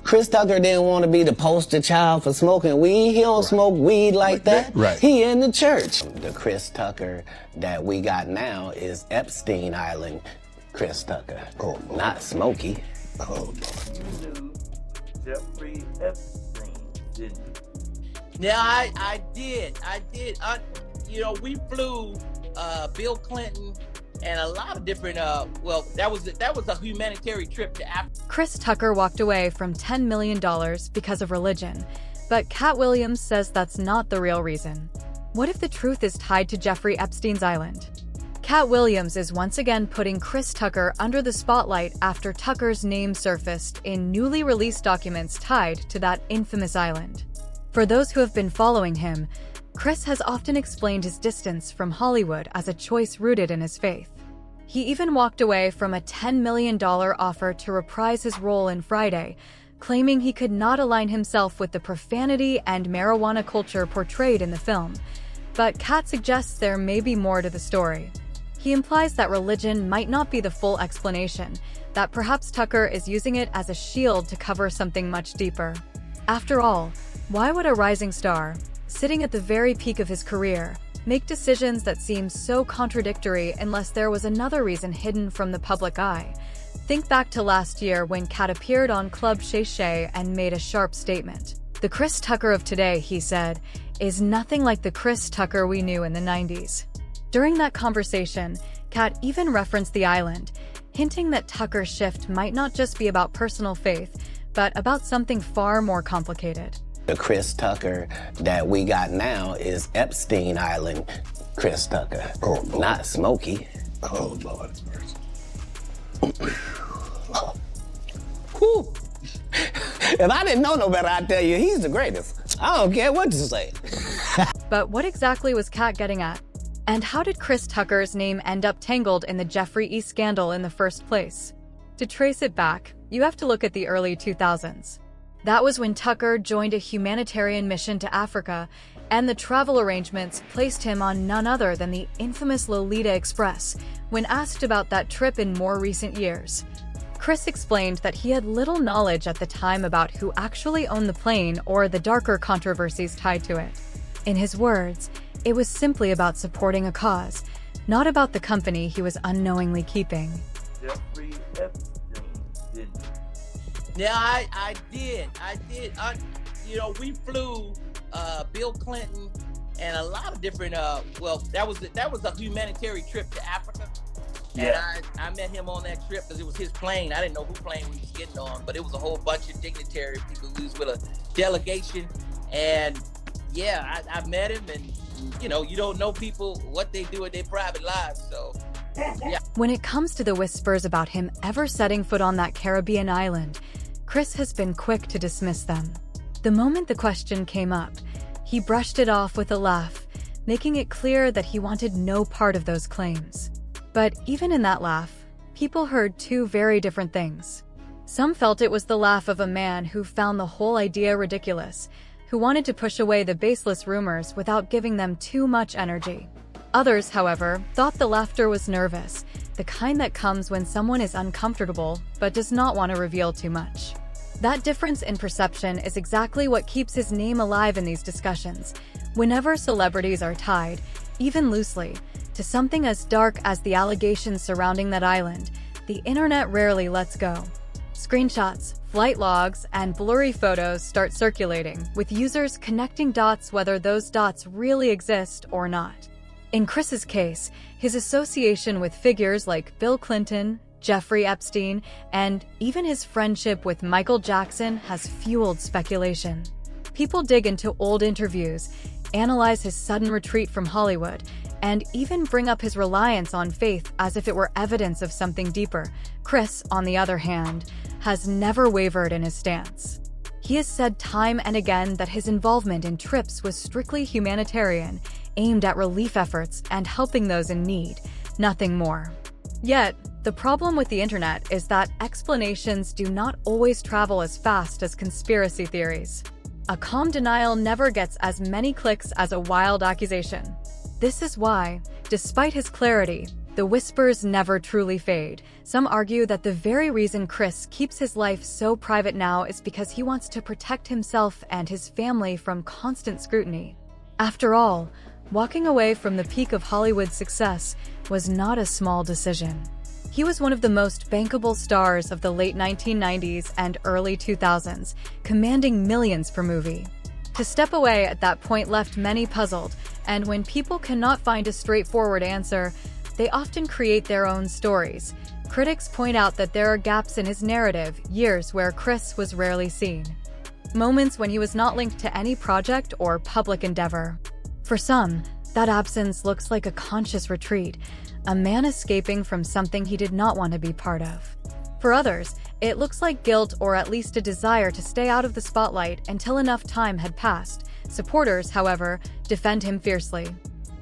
Chris Tucker didn't want to be the poster child for smoking weed. He don't smoke weed like that. Right. He in the church. The Chris Tucker that we got now is Epstein Island Chris Tucker. Oh, not Smokey. Oh, You knew Jeffrey Epstein, didn't you? Yeah, I did. You know, we flew Bill Clinton and a lot of different, well, that was a humanitarian trip to Africa. Chris Tucker walked away from $10 million because of religion, but Katt Williams says that's not the real reason. What if the truth is tied to Jeffrey Epstein's island? Katt Williams is once again putting Chris Tucker under the spotlight after Tucker's name surfaced in newly released documents tied to that infamous island. For those who have been following him, Chris has often explained his distance from Hollywood as a choice rooted in his faith. He even walked away from a $10 million offer to reprise his role in Friday, claiming he could not align himself with the profanity and marijuana culture portrayed in the film. But Katt suggests there may be more to the story. He implies that religion might not be the full explanation, that perhaps Tucker is using it as a shield to cover something much deeper. After all, why would a rising star, sitting at the very peak of his career, make decisions that seem so contradictory unless there was another reason hidden from the public eye? Think back to last year when Katt appeared on Club Shay Shay and made a sharp statement. The Chris Tucker of today, he said, is nothing like the Chris Tucker we knew in the 90s. During that conversation, Katt even referenced the island, hinting that Tucker's shift might not just be about personal faith, but about something far more complicated. The Chris Tucker that we got now is Epstein Island Chris Tucker. Oh, not Smokey. Oh, Lord. Whew. If I didn't know no better, I'd tell you he's the greatest. I don't care what you say. But what exactly was Katt getting at? And how did Chris Tucker's name end up tangled in the Jeffrey E. scandal in the first place? To trace it back, you have to look at the early 2000s. That was when Tucker joined a humanitarian mission to Africa, and the travel arrangements placed him on none other than the infamous Lolita Express. When asked about that trip in more recent years, Chris explained that he had little knowledge at the time about who actually owned the plane or the darker controversies tied to it. In his words, it was simply about supporting a cause, not about the company he was unknowingly keeping. Jeffrey Epstein, didn't you? Yeah, I did. You know, we flew Bill Clinton and a lot of different, well, that was a humanitarian trip to Africa. Yeah. And I met him on that trip because it was his plane. I didn't know who plane we was getting on, but it was a whole bunch of dignitary people who was with a delegation. And yeah, I met him, and you know, you don't know people, what they do in their private lives, so yeah. When it comes to the whispers about him ever setting foot on that Caribbean island, Chris has been quick to dismiss them. The moment the question came up, he brushed it off with a laugh, making it clear that he wanted no part of those claims. But even in that laugh, people heard two very different things. Some felt it was the laugh of a man who found the whole idea ridiculous, who wanted to push away the baseless rumors without giving them too much energy. Others, however, thought the laughter was nervous, the kind that comes when someone is uncomfortable but does not want to reveal too much. That difference in perception is exactly what keeps his name alive in these discussions. Whenever celebrities are tied, even loosely, to something as dark as the allegations surrounding that island, the internet rarely lets go. Screenshots, flight logs, and blurry photos start circulating, with users connecting dots whether those dots really exist or not. In Chris's case, his association with figures like Bill Clinton, Jeffrey Epstein, and even his friendship with Michael Jackson has fueled speculation. People dig into old interviews, analyze his sudden retreat from Hollywood, and even bring up his reliance on faith as if it were evidence of something deeper. Chris, on the other hand, has never wavered in his stance. He has said time and again that his involvement in trips was strictly humanitarian, aimed at relief efforts and helping those in need, nothing more. Yet, the problem with the internet is that explanations do not always travel as fast as conspiracy theories. A calm denial never gets as many clicks as a wild accusation. This is why, despite his clarity, the whispers never truly fade. Some argue that the very reason Chris keeps his life so private now is because he wants to protect himself and his family from constant scrutiny. After all, walking away from the peak of Hollywood success was not a small decision. He was one of the most bankable stars of the late 1990s and early 2000s, commanding millions per movie. To step away at that point left many puzzled, and when people cannot find a straightforward answer, they often create their own stories. Critics point out that there are gaps in his narrative, years where Chris was rarely seen, moments when he was not linked to any project or public endeavor. For some, that absence looks like a conscious retreat, a man escaping from something he did not want to be part of. For others, it looks like guilt or at least a desire to stay out of the spotlight until enough time had passed. Supporters, however, defend him fiercely.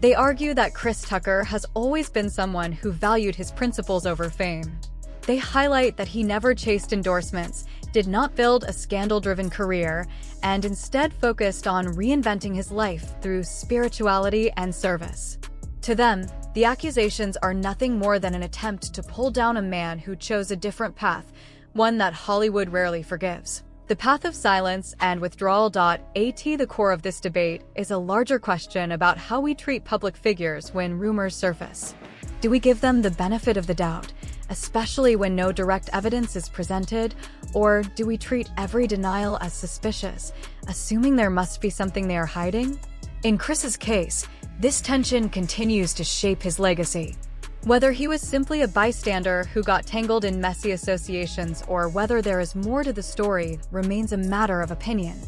They argue that Chris Tucker has always been someone who valued his principles over fame. They highlight that he never chased endorsements, did not build a scandal-driven career, and instead focused on reinventing his life through spirituality and service. To them, the accusations are nothing more than an attempt to pull down a man who chose a different path, one that Hollywood rarely forgives. The path of silence and withdrawal. The core of this debate is a larger question about how we treat public figures when rumors surface. Do we give them the benefit of the doubt, especially when no direct evidence is presented, or do we treat every denial as suspicious, assuming there must be something they are hiding? In Chris's case, this tension continues to shape his legacy. Whether he was simply a bystander who got tangled in messy associations or whether there is more to the story remains a matter of opinion.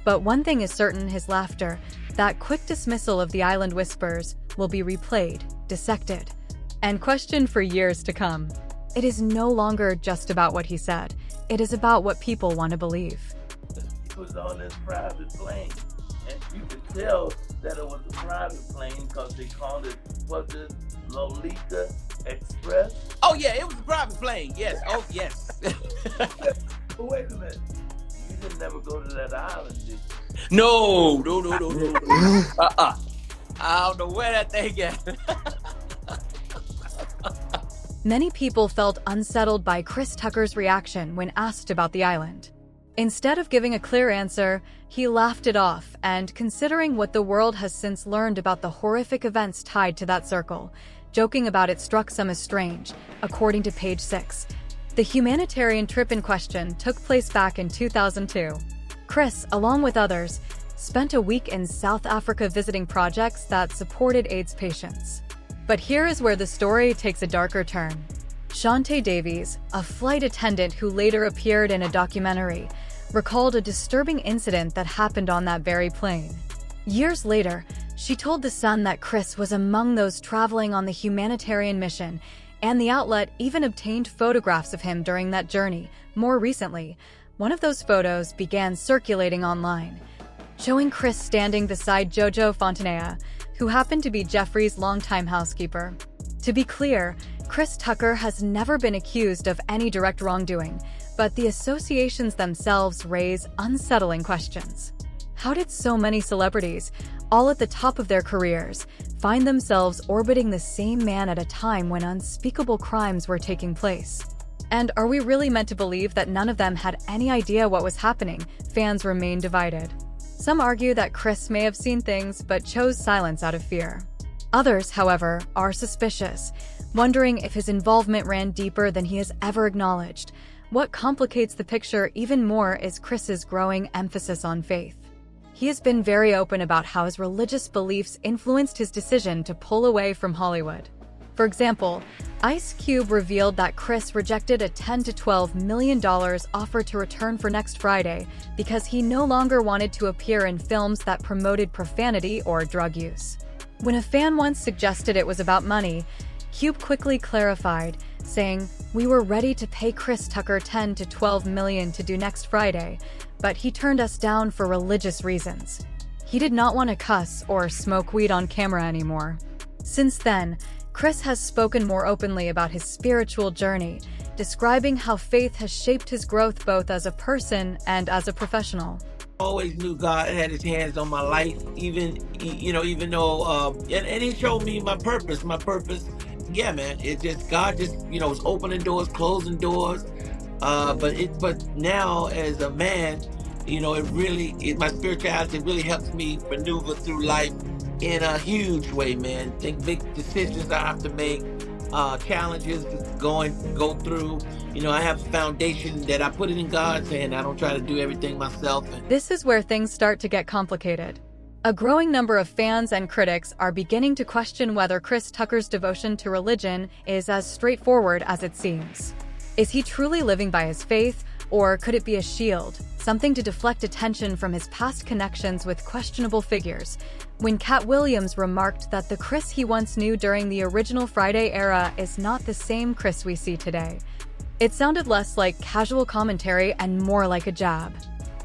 But one thing is certain: his laughter, that quick dismissal of the island whispers, will be replayed, dissected, and questioned for years to come. It is no longer just about what he said. It is about what people want to believe. He was on this private plane, and you could tell that it was a private plane because they called it, was it Lolita Express? Oh yeah, it was a private plane. Yes. Oh yes. But wait a minute. You didn't never go to that island, did you? No. I don't know where that thing at. Many people felt unsettled by Chris Tucker's reaction when asked about the island. Instead of giving a clear answer, he laughed it off, and considering what the world has since learned about the horrific events tied to that circle, joking about it struck some as strange, according to Page 6. The humanitarian trip in question took place back in 2002. Chris, along with others, spent a week in South Africa visiting projects that supported AIDS patients. But here is where the story takes a darker turn. Shantae Davies, a flight attendant who later appeared in a documentary, recalled a disturbing incident that happened on that very plane. Years later, she told The Sun that Chris was among those traveling on the humanitarian mission, and the outlet even obtained photographs of him during that journey. More recently, one of those photos began circulating online, showing Chris standing beside Jojo Fontanea, who happened to be Jeffrey's longtime housekeeper. To be clear, Chris Tucker has never been accused of any direct wrongdoing, but the associations themselves raise unsettling questions. How did so many celebrities, all at the top of their careers, find themselves orbiting the same man at a time when unspeakable crimes were taking place? And are we really meant to believe that none of them had any idea what was happening? Fans remain divided. Some argue that Chris may have seen things but chose silence out of fear. Others, however, are suspicious, wondering if his involvement ran deeper than he has ever acknowledged. What complicates the picture even more is Chris's growing emphasis on faith. He has been very open about how his religious beliefs influenced his decision to pull away from Hollywood. For example, Ice Cube revealed that Chris rejected a $10 to $12 million offer to return for next Friday because he no longer wanted to appear in films that promoted profanity or drug use. When a fan once suggested it was about money, Cube quickly clarified, saying, "We were ready to pay Chris Tucker $10 to $12 million to do next Friday, but he turned us down for religious reasons. He did not want to cuss or smoke weed on camera anymore." Since then, Chris has spoken more openly about his spiritual journey, describing how faith has shaped his growth both as a person and as a professional. Always knew God had his hands on my life, even though, and he showed me my purpose yeah, man, it just God just was opening doors, closing doors. But now as a man, my spirituality really helps me maneuver through life in a huge way, man. Think big decisions I have to make, challenges to go through. I have a foundation that I put it in God's hand. I don't try to do everything myself. This is where things start to get complicated. A growing number of fans and critics are beginning to question whether Chris Tucker's devotion to religion is as straightforward as it seems. Is he truly living by his faith, or could it be a shield, something to deflect attention from his past connections with questionable figures? When Katt Williams remarked that the Chris he once knew during the original Friday era is not the same Chris we see today, it sounded less like casual commentary and more like a jab.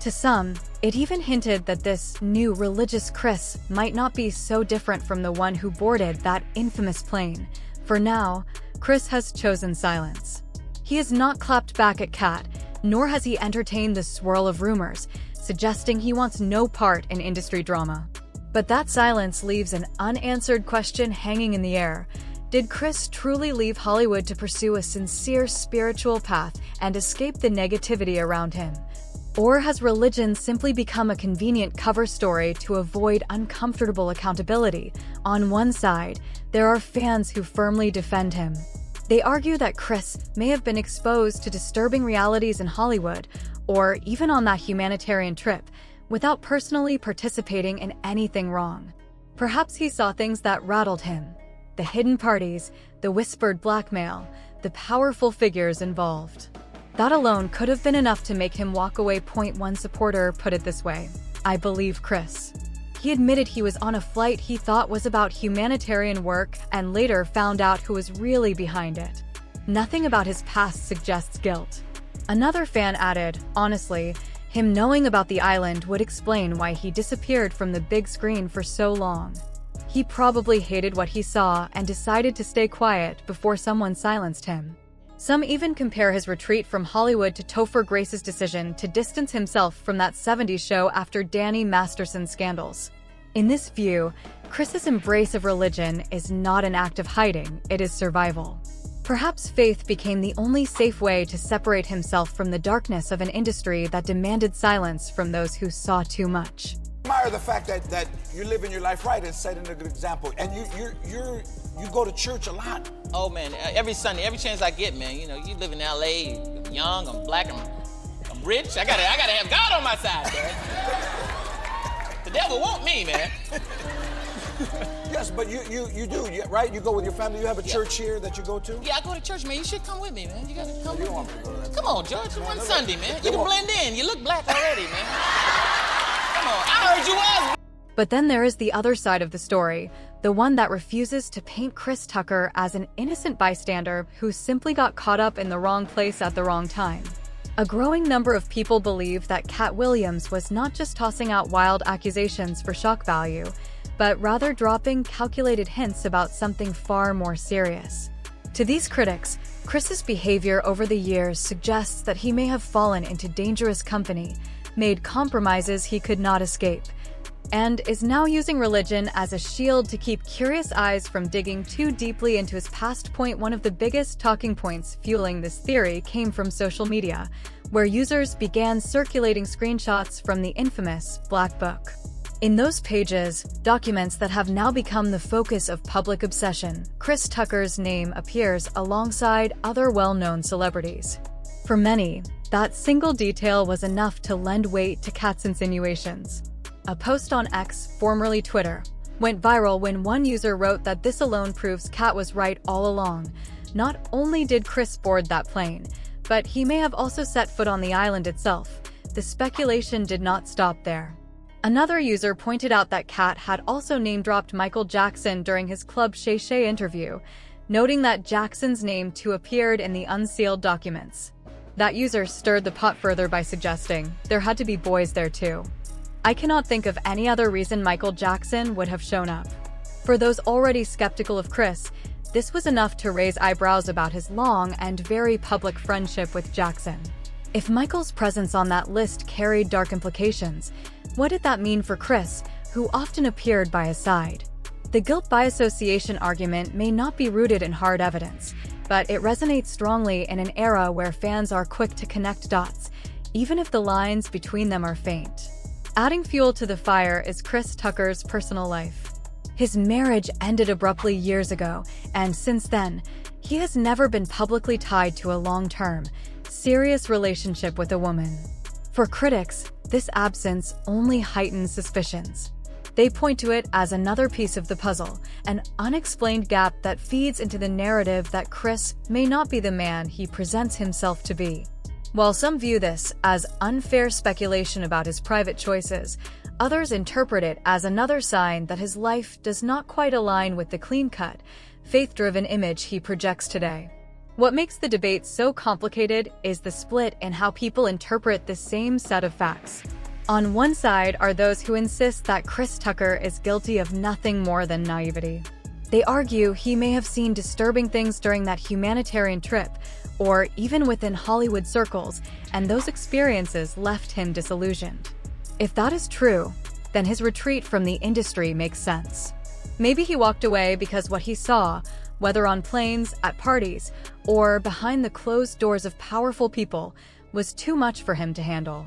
To some, it even hinted that this new religious Chris might not be so different from the one who boarded that infamous plane. For now, Chris has chosen silence. He has not clapped back at Katt, nor has he entertained the swirl of rumors, suggesting he wants no part in industry drama. But that silence leaves an unanswered question hanging in the air. Did Chris truly leave Hollywood to pursue a sincere spiritual path and escape the negativity around him? Or has religion simply become a convenient cover story to avoid uncomfortable accountability? On one side, there are fans who firmly defend him. They argue that Chris may have been exposed to disturbing realities in Hollywood, or even on that humanitarian trip, without personally participating in anything wrong. Perhaps he saw things that rattled him. The hidden parties, the whispered blackmail, the powerful figures involved. That alone could have been enough to make him walk away. One supporter put it this way: "I believe Chris." He admitted he was on a flight he thought was about humanitarian work and later found out who was really behind it. Nothing about his past suggests guilt. Another fan added, "Honestly, him knowing about the island would explain why he disappeared from the big screen for so long. He probably hated what he saw and decided to stay quiet before someone silenced him." Some even compare his retreat from Hollywood to Topher Grace's decision to distance himself from that 70s show after Danny Masterson's scandals. In this view, Chris's embrace of religion is not an act of hiding, it is survival. Perhaps faith became the only safe way to separate himself from the darkness of an industry that demanded silence from those who saw too much. I admire the fact that you're living your life right and setting a good example. And you go to church a lot. Oh man, every Sunday, every chance I get, man. You live in LA, I'm young, I'm black, I'm rich. I gotta have God on my side, man. The devil want me, man. Yes, but you do, right? You go with your family. You have a church here that you go to? Yeah, I go to church, man. You should come with me, man. You gotta come with me. Want me to go to that? Come on, George. One Sunday, man. You can blend in. You look black already, man. Come on, I heard you was. But then there is the other side of the story, the one that refuses to paint Chris Tucker as an innocent bystander who simply got caught up in the wrong place at the wrong time. A growing number of people believe that Katt Williams was not just tossing out wild accusations for shock value, but rather dropping calculated hints about something far more serious. To these critics, Chris's behavior over the years suggests that he may have fallen into dangerous company, made compromises he could not escape, and is now using religion as a shield to keep curious eyes from digging too deeply into his past. One of the biggest talking points fueling this theory came from social media, where users began circulating screenshots from the infamous Black Book. In those pages, documents that have now become the focus of public obsession, Chris Tucker's name appears alongside other well-known celebrities. For many, that single detail was enough to lend weight to Katt's insinuations. A post on X, formerly Twitter, went viral when one user wrote that this alone proves Katt was right all along. Not only did Chris board that plane, but he may have also set foot on the island itself. The speculation did not stop there. Another user pointed out that Katt had also name-dropped Michael Jackson during his Club Shay Shay interview, noting that Jackson's name too appeared in the unsealed documents. That user stirred the pot further by suggesting there had to be boys there too. I cannot think of any other reason Michael Jackson would have shown up. For those already skeptical of Chris, this was enough to raise eyebrows about his long and very public friendship with Jackson. If Michael's presence on that list carried dark implications, what did that mean for Chris, who often appeared by his side? The guilt by association argument may not be rooted in hard evidence, but it resonates strongly in an era where fans are quick to connect dots, even if the lines between them are faint. Adding fuel to the fire is Chris Tucker's personal life. His marriage ended abruptly years ago, and since then, he has never been publicly tied to a long-term, serious relationship with a woman. For critics, this absence only heightens suspicions. They point to it as another piece of the puzzle, an unexplained gap that feeds into the narrative that Chris may not be the man he presents himself to be. While some view this as unfair speculation about his private choices, others interpret it as another sign that his life does not quite align with the clean-cut, faith-driven image he projects today. What makes the debate so complicated is the split in how people interpret the same set of facts. On one side are those who insist that Chris Tucker is guilty of nothing more than naivety. They argue he may have seen disturbing things during that humanitarian trip, or even within Hollywood circles, and those experiences left him disillusioned. If that is true, then his retreat from the industry makes sense. Maybe he walked away because what he saw, whether on planes, at parties, or behind the closed doors of powerful people, was too much for him to handle.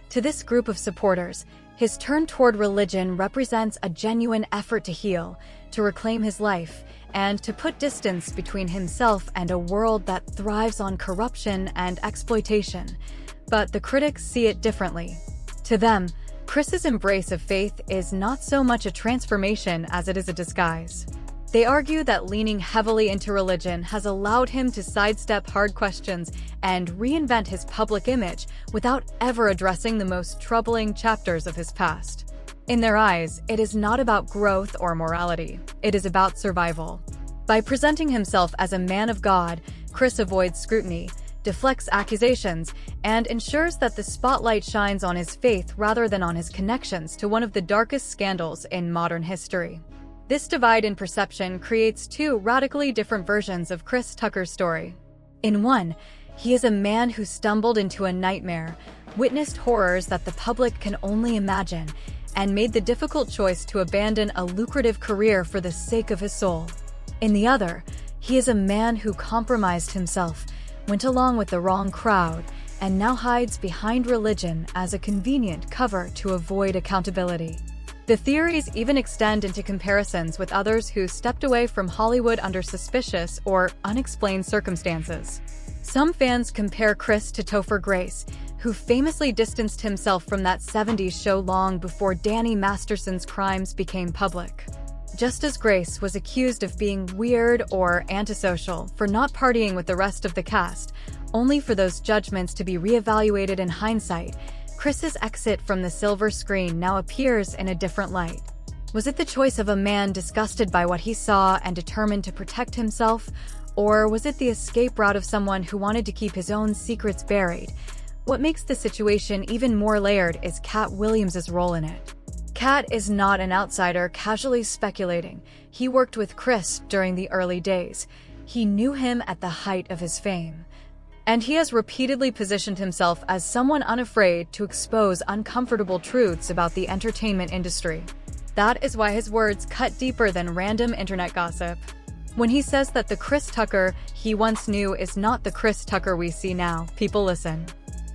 To this group of supporters, his turn toward religion represents a genuine effort to heal, to reclaim his life, and to put distance between himself and a world that thrives on corruption and exploitation. But the critics see it differently. To them, Chris's embrace of faith is not so much a transformation as it is a disguise. They argue that leaning heavily into religion has allowed him to sidestep hard questions and reinvent his public image without ever addressing the most troubling chapters of his past. In their eyes, it is not about growth or morality. It is about survival. By presenting himself as a man of God, Chris avoids scrutiny, deflects accusations, and ensures that the spotlight shines on his faith rather than on his connections to one of the darkest scandals in modern history. This divide in perception creates two radically different versions of Chris Tucker's story. In one, he is a man who stumbled into a nightmare, witnessed horrors that the public can only imagine, and made the difficult choice to abandon a lucrative career for the sake of his soul. In the other, he is a man who compromised himself, went along with the wrong crowd, and now hides behind religion as a convenient cover to avoid accountability. The theories even extend into comparisons with others who stepped away from Hollywood under suspicious or unexplained circumstances. Some fans compare Chris to Topher Grace, who famously distanced himself from that 70s show long before Danny Masterson's crimes became public. Just as Grace was accused of being weird or antisocial for not partying with the rest of the cast, only for those judgments to be reevaluated in hindsight, Chris's exit from the silver screen now appears in a different light. Was it the choice of a man disgusted by what he saw and determined to protect himself, or was it the escape route of someone who wanted to keep his own secrets buried? What makes the situation even more layered is Katt Williams' role in it. Katt is not an outsider casually speculating. He worked with Chris during the early days. He knew him at the height of his fame. And he has repeatedly positioned himself as someone unafraid to expose uncomfortable truths about the entertainment industry. That is why his words cut deeper than random internet gossip. When he says that the Chris Tucker he once knew is not the Chris Tucker we see now, people listen.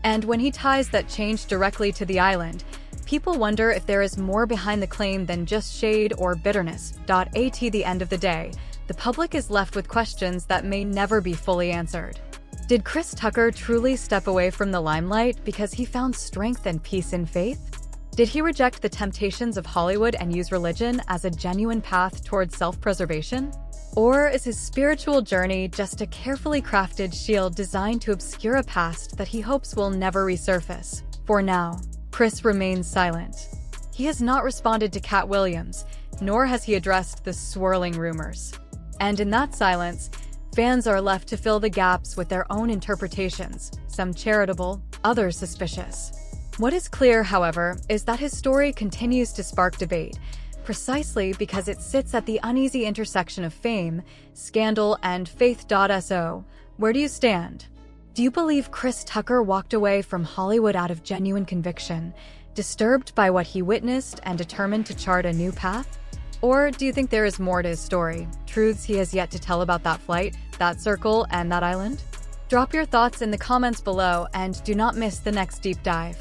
And when he ties that change directly to the island, people wonder if there is more behind the claim than just shade or bitterness. At the end of the day, the public is left with questions that may never be fully answered. Did Chris Tucker truly step away from the limelight because he found strength and peace in faith? Did he reject the temptations of Hollywood and use religion as a genuine path towards self-preservation? Or is his spiritual journey just a carefully crafted shield designed to obscure a past that he hopes will never resurface? For now, Chris remains silent. He has not responded to Katt Williams, nor has he addressed the swirling rumors. And in that silence, fans are left to fill the gaps with their own interpretations, some charitable, others suspicious. What is clear, however, is that his story continues to spark debate, precisely because it sits at the uneasy intersection of fame, scandal, and faith.so. Where do you stand? Do you believe Chris Tucker walked away from Hollywood out of genuine conviction, disturbed by what he witnessed and determined to chart a new path? Or do you think there is more to his story? Truths he has yet to tell about that flight, that circle, and that island? Drop your thoughts in the comments below and do not miss the next deep dive.